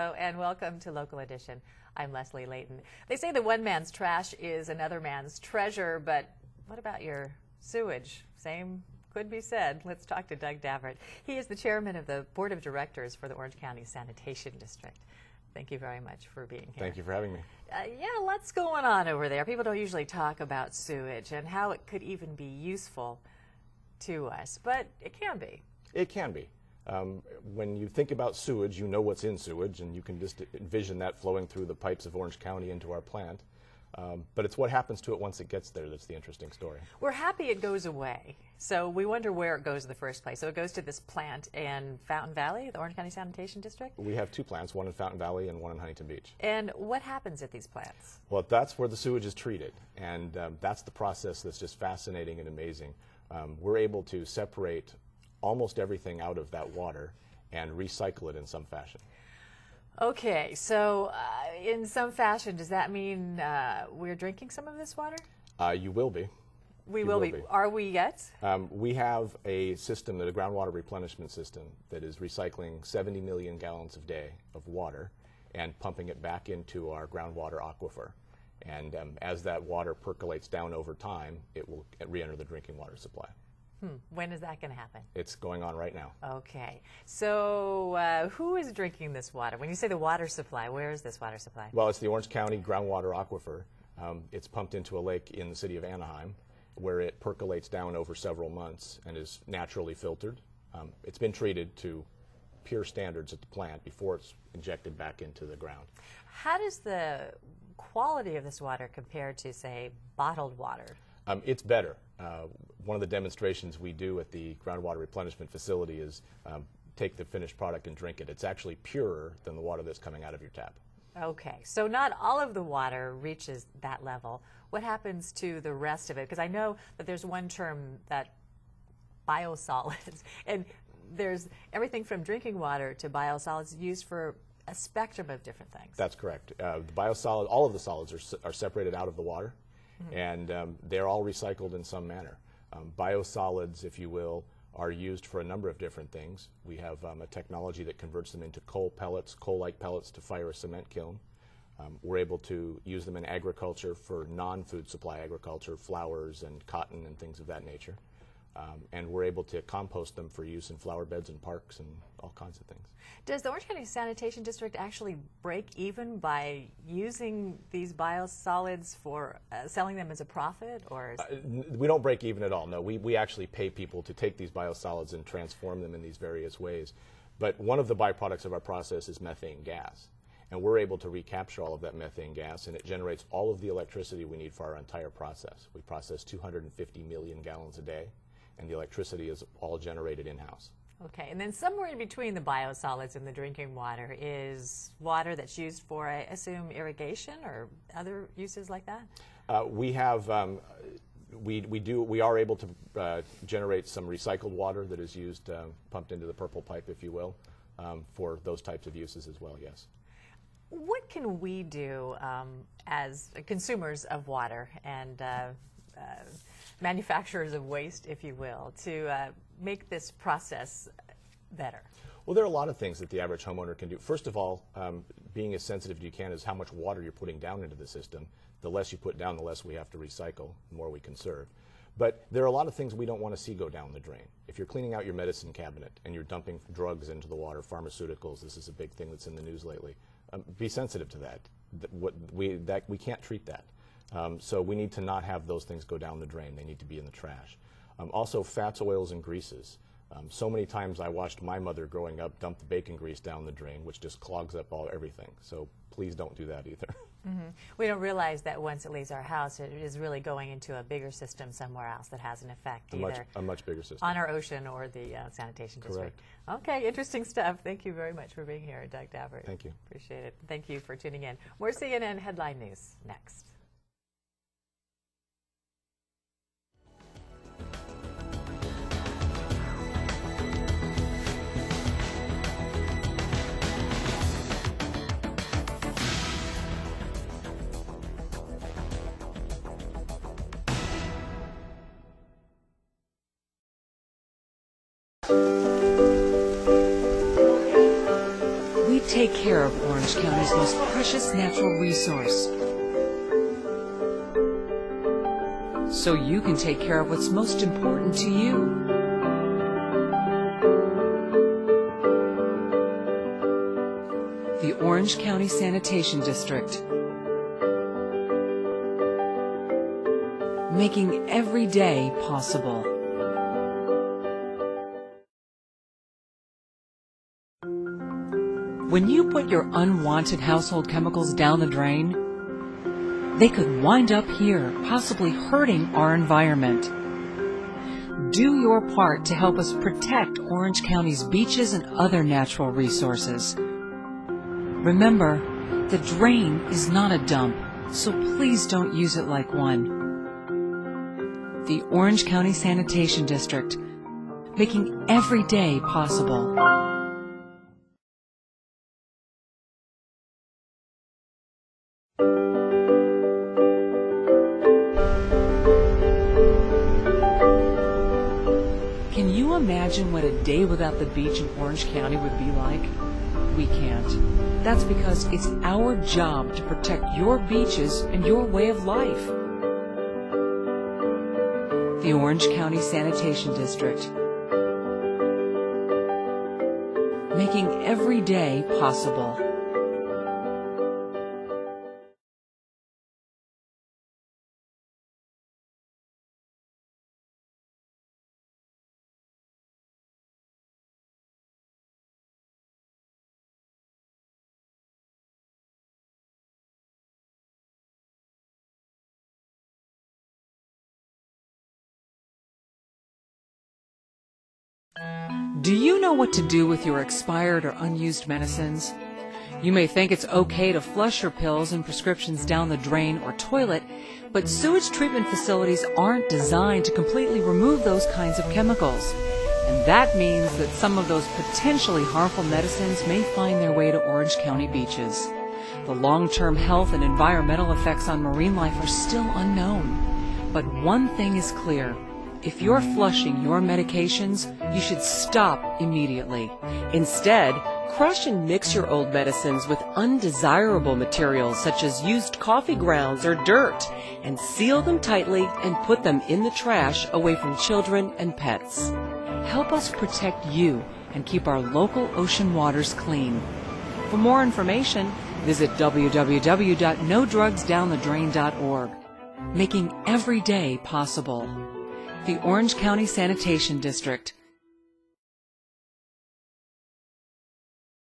Hello and welcome to Local Edition. I'm Leslie Layton. They say that one man's trash is another man's treasure, but what about your sewage? Same could be said. Let's talk to Doug Davert. He is the chairman of the board of directors for the Orange County Sanitation District. Thank you very much for being here. Thank you for having me. Yeah, lots going on over there. People don't usually talk about sewage and how it could even be useful to us, but it can be. It can be. When you think about sewage, you know what's in sewage, and you can just envision that flowing through the pipes of Orange County into our plant. But it's what happens to it once it gets there that's the interesting story. We're happy it goes away, so we wonder where it goes in the first place. So it goes to this plant in Fountain Valley, the Orange County Sanitation District? We have two plants, one in Fountain Valley and one in Huntington Beach. And what happens at these plants? Well, that's where the sewage is treated, and that's the process that's just fascinating and amazing. We're able to separate almost everything out of that water and recycle it in some fashion. Okay, so in some fashion, does that mean we're drinking some of this water? You will be. We will be. Are we yet? We have a system, a groundwater replenishment system, that is recycling 70 million gallons a day of water and pumping it back into our groundwater aquifer. And as that water percolates down over time, it will re-enter the drinking water supply. When is that going to happen? It's going on right now. Okay. So who is drinking this water? When you say the water supply, where is this water supply? Well, it's the Orange County groundwater aquifer. It's pumped into a lake in the city of Anaheim, where it percolates down over several months and is naturally filtered. It's been treated to pure standards at the plant before it's injected back into the ground. How does the quality of this water compare to, say, bottled water? It's better. One of the demonstrations we do at the groundwater replenishment facility is take the finished product and drink it. It's actually purer than the water that's coming out of your tap. Okay, so not all of the water reaches that level. What happens to the rest of it? Because I know that there's one term, that biosolids, and there's everything from drinking water to biosolids used for a spectrum of different things. That's correct. The biosolid, all of the solids are separated out of the water, and they're all recycled in some manner. Biosolids, if you will, are used for a number of different things. We have a technology that converts them into coal pellets, coal-like pellets to fire a cement kiln. We're able to use them in agriculture for non-food supply agriculture, flowers and cotton and things of that nature. And we're able to compost them for use in flower beds and parks and all kinds of things. Does the Orange County Sanitation District actually break even by using these biosolids for selling them as a profit? Or we don't break even at all, no. We actually pay people to take these biosolids and transform them in these various ways. But one of the byproducts of our process is methane gas. And we're able to recapture all of that methane gas, and it generates all of the electricity we need for our entire process. We process 250 million gallons a day, and the electricity is all generated in-house. Okay, and then somewhere in between the biosolids and the drinking water is water that's used for, I assume, irrigation or other uses like that? We have, we are able to generate some recycled water that is used, pumped into the purple pipe, if you will, for those types of uses as well, yes. What can we do as consumers of water and manufacturers of waste, if you will, to make this process better? Well, there are a lot of things that the average homeowner can do. First of all, being as sensitive as you can is how much water you're putting down into the system. The less you put down, the less we have to recycle, the more we conserve. But there are a lot of things we don't want to see go down the drain. If you're cleaning out your medicine cabinet and you're dumping drugs into the water, pharmaceuticals, this is a big thing that's in the news lately, be sensitive to that. We can't treat that. So we need to not have those things go down the drain. They need to be in the trash. Also, fats, oils, and greases. So many times I watched my mother growing up dump the bacon grease down the drain, which just clogs up everything. So please don't do that either. We don't realize that once it leaves our house, it is really going into a bigger system somewhere else that has an effect A much bigger system. On our ocean or the sanitation district. Correct. Okay, interesting stuff. Thank you very much for being here, Doug Davert. Thank you. Appreciate it. Thank you for tuning in. More CNN Headline News next. take care of Orange County's most precious natural resource, so you can take care of what's most important to you. The Orange County Sanitation District, making every day possible. When you put your unwanted household chemicals down the drain, they could wind up here, possibly hurting our environment. Do your part to help us protect Orange County's beaches and other natural resources. Remember, the drain is not a dump, so please don't use it like one. The Orange County Sanitation District, making every day possible. Can you imagine what a day without the beach in Orange County would be like? We can't. That's because it's our job to protect your beaches and your way of life. The Orange County Sanitation District, making every day possible. Do you know what to do with your expired or unused medicines? You may think it's okay to flush your pills and prescriptions down the drain or toilet, but sewage treatment facilities aren't designed to completely remove those kinds of chemicals. And that means that some of those potentially harmful medicines may find their way to Orange County beaches. The long-term health and environmental effects on marine life are still unknown. But one thing is clear. If you're flushing your medications, you should stop immediately. Instead, crush and mix your old medicines with undesirable materials such as used coffee grounds or dirt, and seal them tightly and put them in the trash away from children and pets. Help us protect you and keep our local ocean waters clean. For more information, visit www.nodrugsdownthedrain.org. Making every day possible. The Orange County Sanitation District,